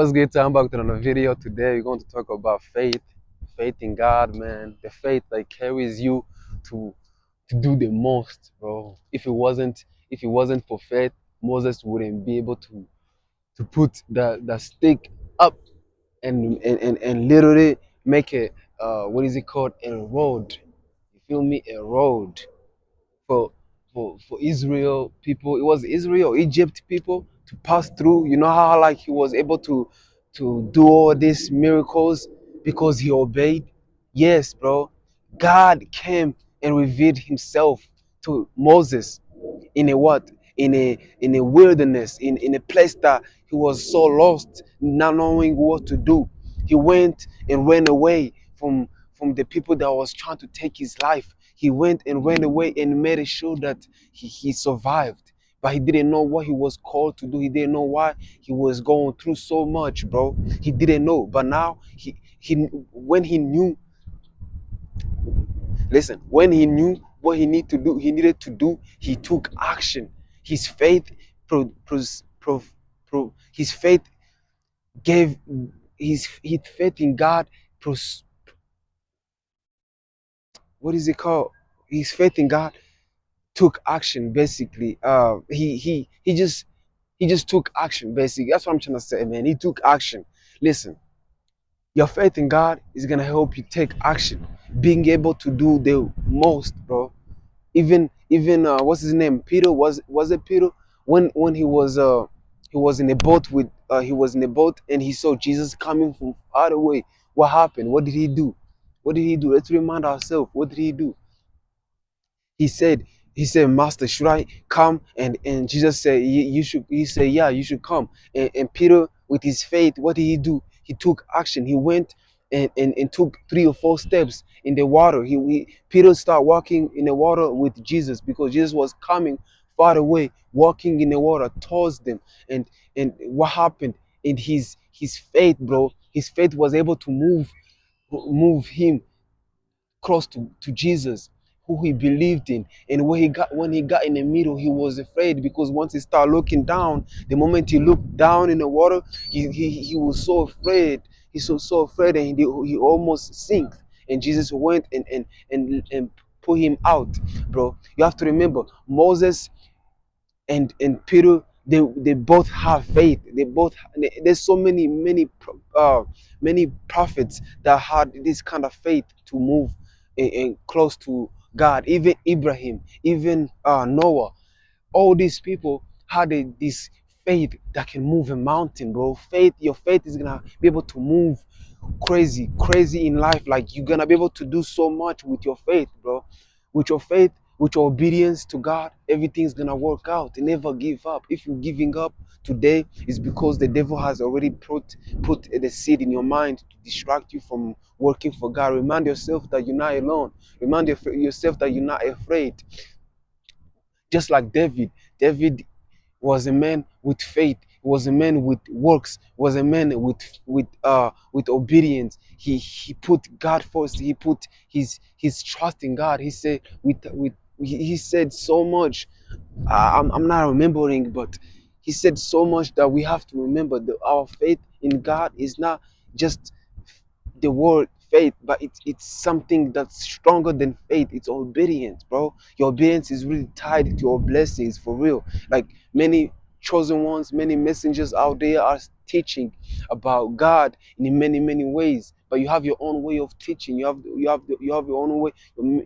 What's good? I'm back to another video. Today we're going to talk about faith. Faith in God, man. The faith that carries you to do the most, bro. If it wasn't for faith, Moses wouldn't be able to put the stick up and literally make a what is it called? A road. You feel me? A road for for Israel people. It was Israel or Egypt people to pass through. You know how like he was able to do all these miracles because he obeyed? Yes, bro. God came and revealed himself to Moses in a what? In a wilderness, in a place that he was so lost, not knowing what to do. He went and ran away from the people that was trying to take his life. He went and ran away and made sure that he survived. But he didn't know what he was called to do. He didn't know why he was going through so much, bro. He didn't know. But now he when he knew, listen, when he knew what he needed to do, he took action. His faith his faith gave his faith in God pros, what is it called? His faith in God took action basically. He just took action basically. That's what I'm trying to say, man. He took action. Listen, your faith in God is gonna help you take action, being able to do the most, bro. Even what's his name, Peter, was it Peter, when he was in a boat with he was in a boat and he saw Jesus coming from far away. What happened? What did he do? What did he do? Let's remind ourselves. What did he do? He said he said, Master, should I come? And Jesus said, you should. He said, yeah, you should come. And Peter, with his faith, what did he do? He took action. He went and took 3 or 4 steps in the water. Peter started walking in the water with Jesus because Jesus was coming far away, walking in the water towards them. And what happened? In his faith, bro, his faith was able to move him close to Jesus, who he believed in. And when he got in the middle, he was afraid because once he started looking down, the moment he looked down in the water, he was so afraid. He's so afraid, and he almost sank. And Jesus went and put him out, bro. You have to remember, Moses and Peter, they both have faith. There's so many prophets that had this kind of faith to move and close to God. Even Abraham, even Noah, all these people had this faith that can move a mountain, bro. Your faith is gonna be able to move crazy in life. Like, you're gonna be able to do so much with your faith, bro. With your faith, with your obedience to God, everything's gonna work out. Never give up. If you're giving up today, it's because the devil has already put the seed in your mind to distract you from working for God. Remind yourself that you're not alone. Remind yourself that you're not afraid. Just like David was a man with faith. He was a man with works. Was a man with obedience. He put God first. He put his trust in God. He said he said so much. I'm not remembering, but he said so much that we have to remember that our faith in God is not just the word faith, but it's something that's stronger than faith. It's obedience, bro. Your obedience is really tied to your blessings, for real. Like, many chosen ones, many messengers out there are teaching about God in many ways, but you have your own way of teaching. You have your own way,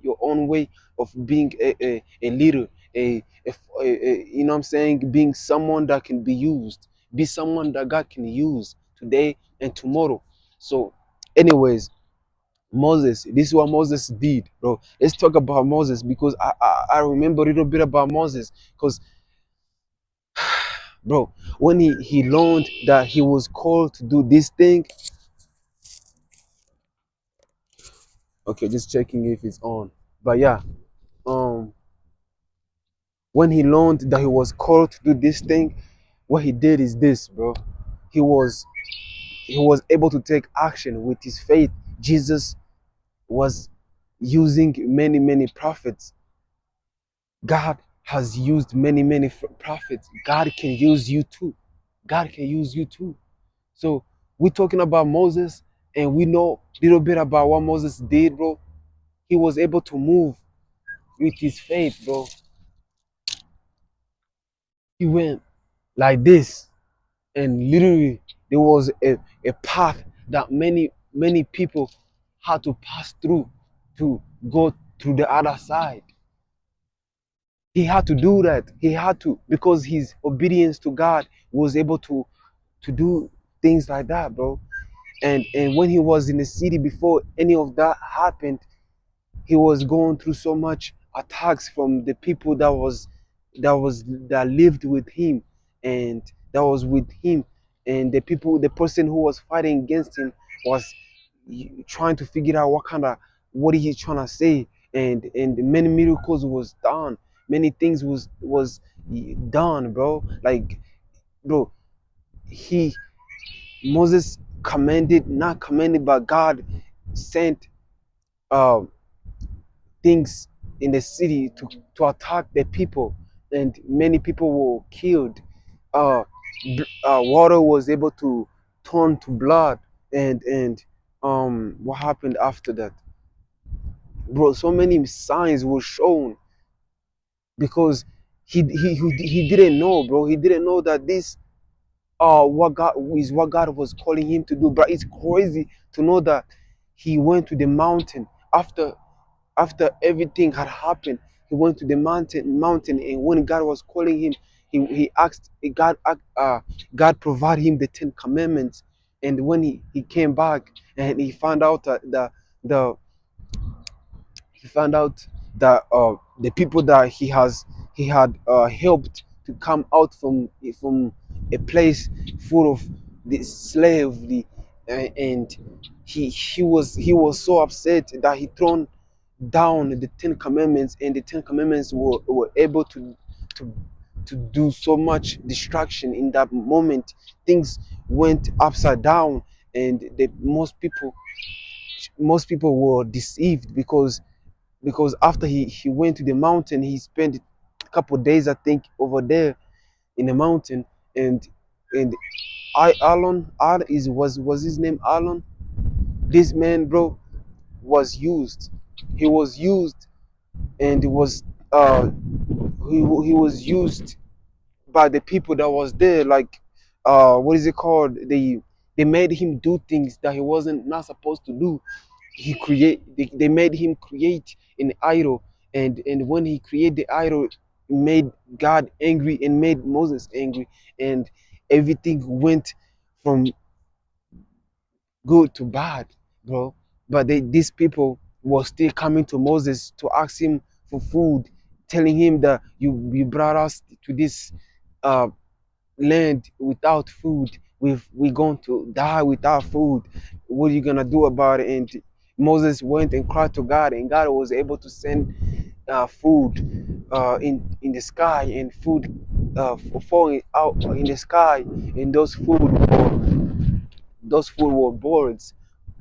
your own way of being a leader, you know what I'm saying, being someone that can be used, be someone that God can use today and tomorrow. So, anyways, Moses, this is what Moses did, bro. Let's talk about Moses because I remember a little bit about Moses because, bro, when he learned that he was called to do this thing. Okay, just checking if it's on. But yeah, um, when he learned that he was called to do this thing, what he did is this, bro. He was he was able to take action with his faith. Jesus was using many prophets. God has used many prophets. God can use you too. God can use you too. So we're talking about Moses, and we know a little bit about what Moses did, bro. He was able to move with his faith, bro. He went like this, and literally there was a path that many people had to pass through to go through the other side. He had to do that. He had to, because his obedience to God was able to do things like that, bro. And when he was in the city before any of that happened, he was going through so much attacks from the people that lived with him, and that was with him, and the person who was fighting against him was trying to figure out what he trying to say, and many miracles was done, many things was done, bro. Like, bro, he Moses commanded, not commanded, but God sent uh, things in the city to attack the people, and many people were killed. Water was able to turn to blood, and what happened after that, bro? So many signs were shown, because he didn't know, bro. He didn't know that this what God was calling him to do. But it's crazy to know that he went to the mountain after everything had happened. He went to the mountain, and when God was calling him, he asked God provided him the Ten Commandments. And when he came back, and he found out that the he found out that the people that he had helped to come out from a place full of the slavery, and he was so upset that he thrown down the Ten Commandments, and the Ten Commandments were able to to do so much distraction in that moment. Things went upside down, and most people were deceived, because after he went to the mountain, he spent a couple of days, I think, over there in the mountain. And and I Alon Al is was his name Alon. This man, bro, was used. He was used, and he was used by the people that was there. Like, what is it called? They made him do things that he wasn't not supposed to do. They made him create an idol, and when he created the idol, it made God angry and made Moses angry, and everything went from good to bad, bro. But these people were still coming to Moses to ask him for food, telling him that you brought us to this uh land without food. We're going to die without food. What are you gonna do about it? And Moses went and cried to God, and God was able to send food in the sky, and food falling out in the sky, and those food were birds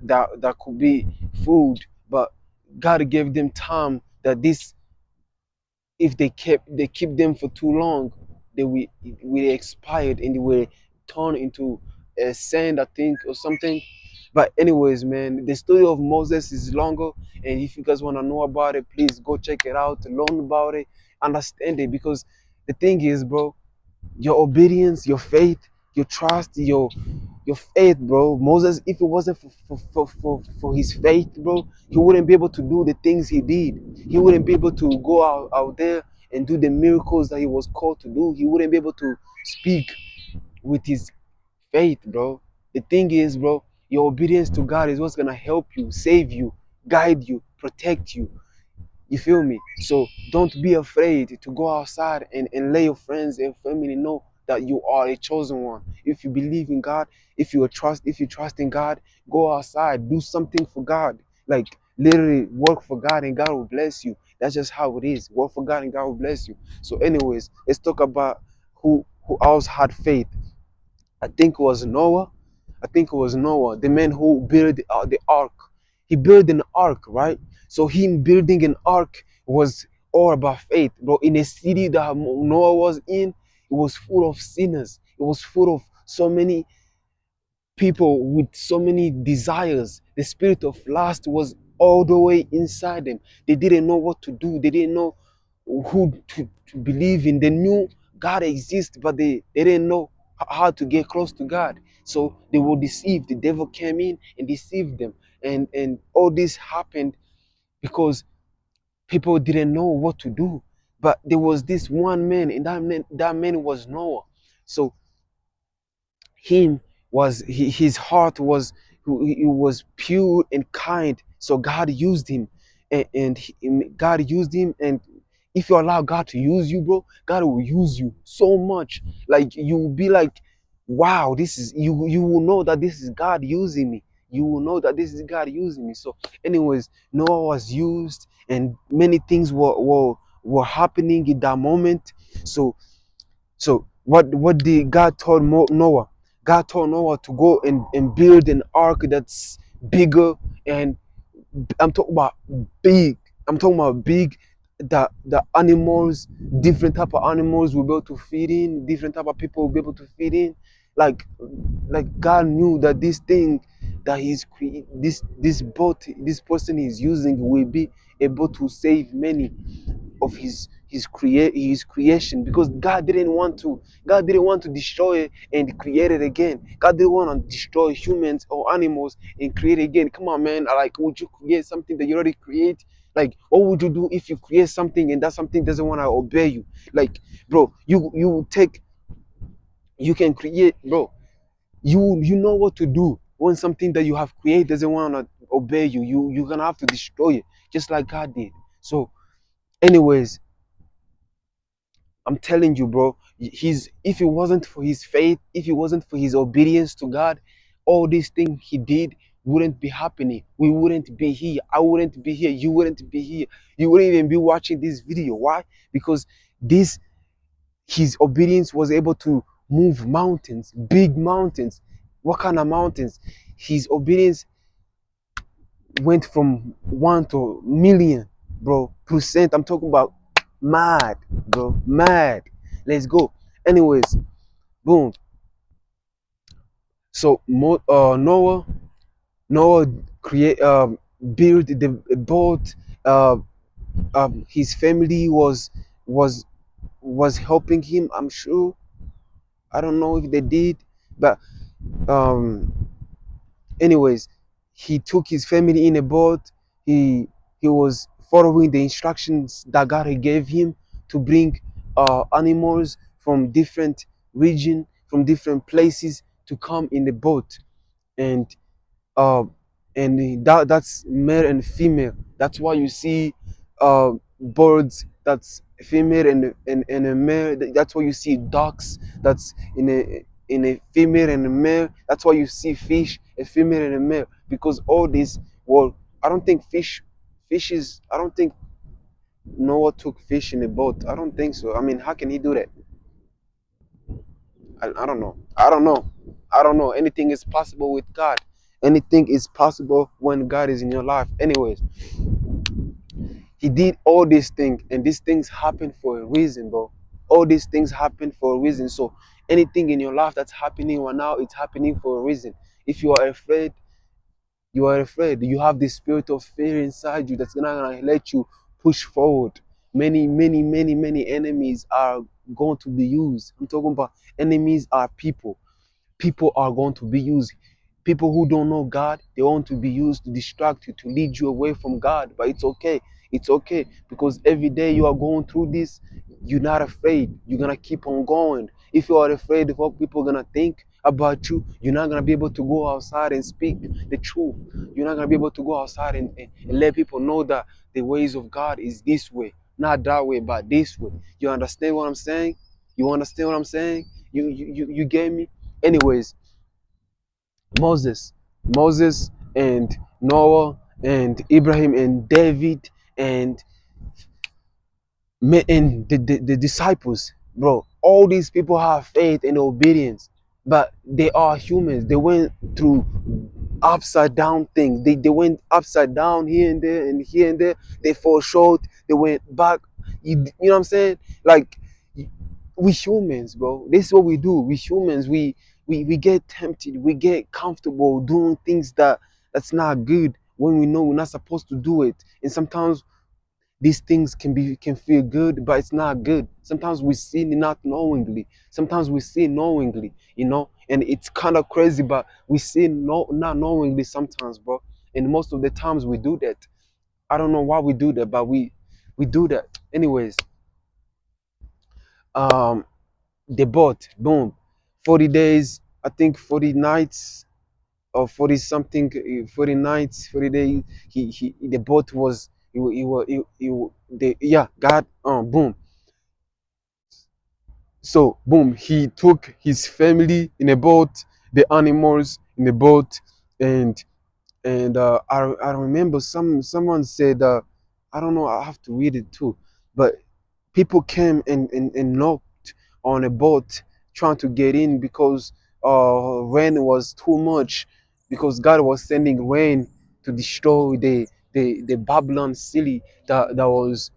that could be food. But God gave them time, that this if they keep them for too long, they will expired, and they will turn into sand, I think, or something. But anyways, man, the story of Moses is longer, and if you guys want to know about it, please go check it out, learn about it, understand it. Because the thing is, bro, your obedience, your faith, your trust, your faith, bro. Moses, if it wasn't for his faith, bro, he wouldn't be able to do the things he did. He wouldn't be able to go out there and do the miracles that he was called to do. He wouldn't be able to speak with his faith, bro. The thing is, bro, your obedience to God is what's gonna help you, save you, guide you, protect you. You feel me? So don't be afraid to go outside and let your friends and family know that you are a chosen one. If you believe in God, if you trust in God, go outside, do something for God. Like, literally work for God, and God will bless you. That's just how it is. Work for God and God will bless you. So anyways, let's talk about who else had faith. I think it was Noah. I think it was Noah, the man who built the ark. He built an ark, right? So him building an ark was all about faith, bro. In a city that Noah was in, it was full of sinners. It was full of so many people with so many desires. The spirit of lust was all the way inside them. They didn't know what to do. They didn't know who to believe in. They knew God exists, but they didn't know how to get close to God. So they were deceived. The devil came in and deceived them. And all this happened because people didn't know what to do. But there was this one man, and that man was Noah. So him his heart was, he was pure and kind, so God used him. God used him. And if you allow God to use you, bro, God will use you so much. Like, you will be like, wow, this is you will know that this is God using me. You will know that this is God using me. So anyways, Noah was used, and many things were happening in that moment. So what did God told Noah? God told Noah to go and build an ark that's bigger. And I'm talking about big. I'm talking about big. The animals, different type of animals will be able to fit in. Different type of people will be able to fit in. Like God knew that this thing that this boat this person is using will be able to save many of his creation, because God didn't want to destroy it and create it again. God didn't want to destroy humans or animals and create it again. Come on, man. Like, would you create something that you already create? Like, what would you do if you create something and that something doesn't want to obey you? Like, bro, you can create, bro. You know what to do when something that you have created doesn't want to obey you. You're gonna have to destroy it, just like God did. So anyways, I'm telling you, bro, if it wasn't for his faith, if it wasn't for his obedience to God, all these things he did wouldn't be happening. We wouldn't be here. I wouldn't be here. You wouldn't be here. You wouldn't even be watching this video. Why? Because this his obedience was able to move mountains, big mountains. What kind of mountains? His obedience went from 1 to 1,000,000, bro, percent. I'm talking about mad, bro, mad. Let's go. Anyways, boom. So Noah create built the boat. Uh, his family was was helping him, I'm sure. I don't know if they did, but um anyways, he took his family in a boat. He was following the instructions that God gave him to bring animals from different region, from different places, to come in the boat. And uh, that's male and female. That's why you see birds that's female and a male. That's why you see ducks that's in a female and a male. That's why you see fish, a female and a male. Because all this, well, I don't think fishes. I don't think Noah took fish in a boat. I don't think so. I mean, how can he do that? I don't know. I don't know. I don't know. Anything is possible with God. Anything is possible when God is in your life. Anyways, he did all these things, and these things happen for a reason, bro. All these things happen for a reason. So anything in your life that's happening right now, it's happening for a reason. If you are afraid, you are afraid. You have the spirit of fear inside you that's not gonna let you push forward. Many enemies are going to be used. I'm talking about enemies are people. People are going to be used. People who don't know God, they want to be used to distract you, to lead you away from God. But it's okay. It's okay, because every day you are going through this, you're not afraid. You're gonna keep on going. If you are afraid of what people are gonna think about you, you're not gonna be able to go outside and speak the truth. You're not gonna be able to go outside and let people know that the ways of God is this way, not that way, but this way. You understand what I'm saying? You understand what I'm saying? You get me? Anyways, Moses, Moses and Noah and Abraham and David and the disciples, bro. All these people have faith and obedience, but they are humans. They went through upside down things. They went upside down here and there and here and there. They fall short. They went back. You know what I'm saying? Like, we humans, bro. This is what we do. We humans. we get tempted, we get comfortable doing things that's not good when we know we're not supposed to do it. And sometimes these things can feel good, but it's not good. Sometimes we sin not knowingly. Sometimes we sin knowingly, and it's kind of crazy, but we sin not knowingly sometimes, bro. And most of the times we do that. I don't know why we do that, but we do that. Anyways, um, the boat, boom, 40 days, I think 40 nights or 40 something, 40 nights, 40 days. The boat was, yeah, God, boom. So, boom, he took his family in a boat, the animals in a boat, and I remember someone said, I don't know, I have to read it too, but people came and knocked on a boat trying to get in because rain was too much, because God was sending rain to destroy the Babylon city it's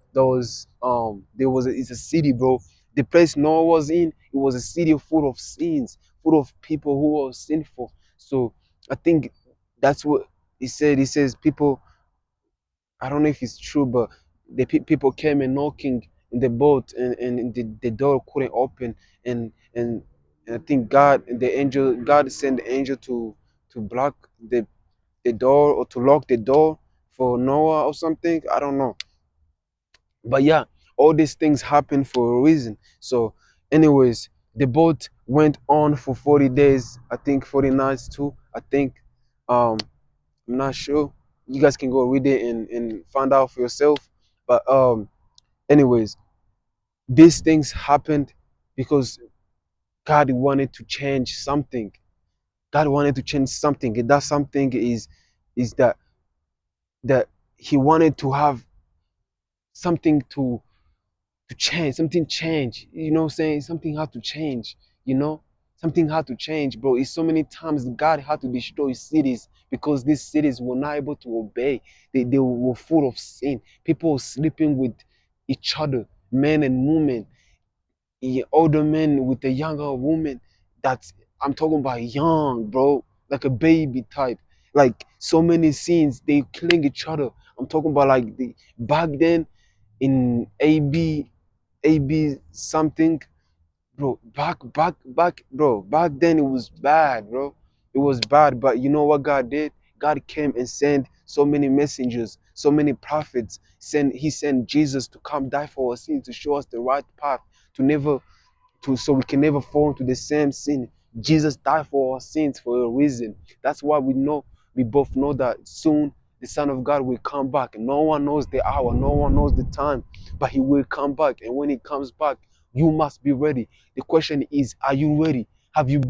a city, bro. The place Noah was in, it was a city full of sins, full of people who were sinful. So I think that's what he said. He says people, I don't know if it's true, but people came and knocking in the boat, and the door couldn't open, and I think God sent the angel to block the door, or to lock the door for Noah or something. I don't know, but yeah, all these things happen for a reason. So, anyways, the boat went on for 40 days. I think 40 nights too. I think. I'm not sure. You guys can go read it and find out for yourself. But anyways, these things happened because God wanted to change something. God wanted to change something. And that something is that He wanted to have something to change, something change. You know what I'm saying? Something had to change, you know? Something had to change, bro. It's so many times God had to destroy cities because these cities were not able to obey. They were full of sin. People were sleeping with each other, men and women, older men with a younger woman. That's, I'm talking about young, bro, like a baby type. Like so many sins, they killing each other. I'm talking about like the back then in AB something, bro. Back, bro. Back then it was bad, bro. It was bad. But you know what God did? God came and sent so many messengers, so many prophets. He sent Jesus to come die for our sins, to show us the right path, to never so we can never fall into the same sin. Jesus died for our sins for a reason. That's why we both know that soon the Son of God will come back. No one knows the hour, no one knows the time, but he will come back. And when he comes back, you must be ready. The question is, are you ready? Have you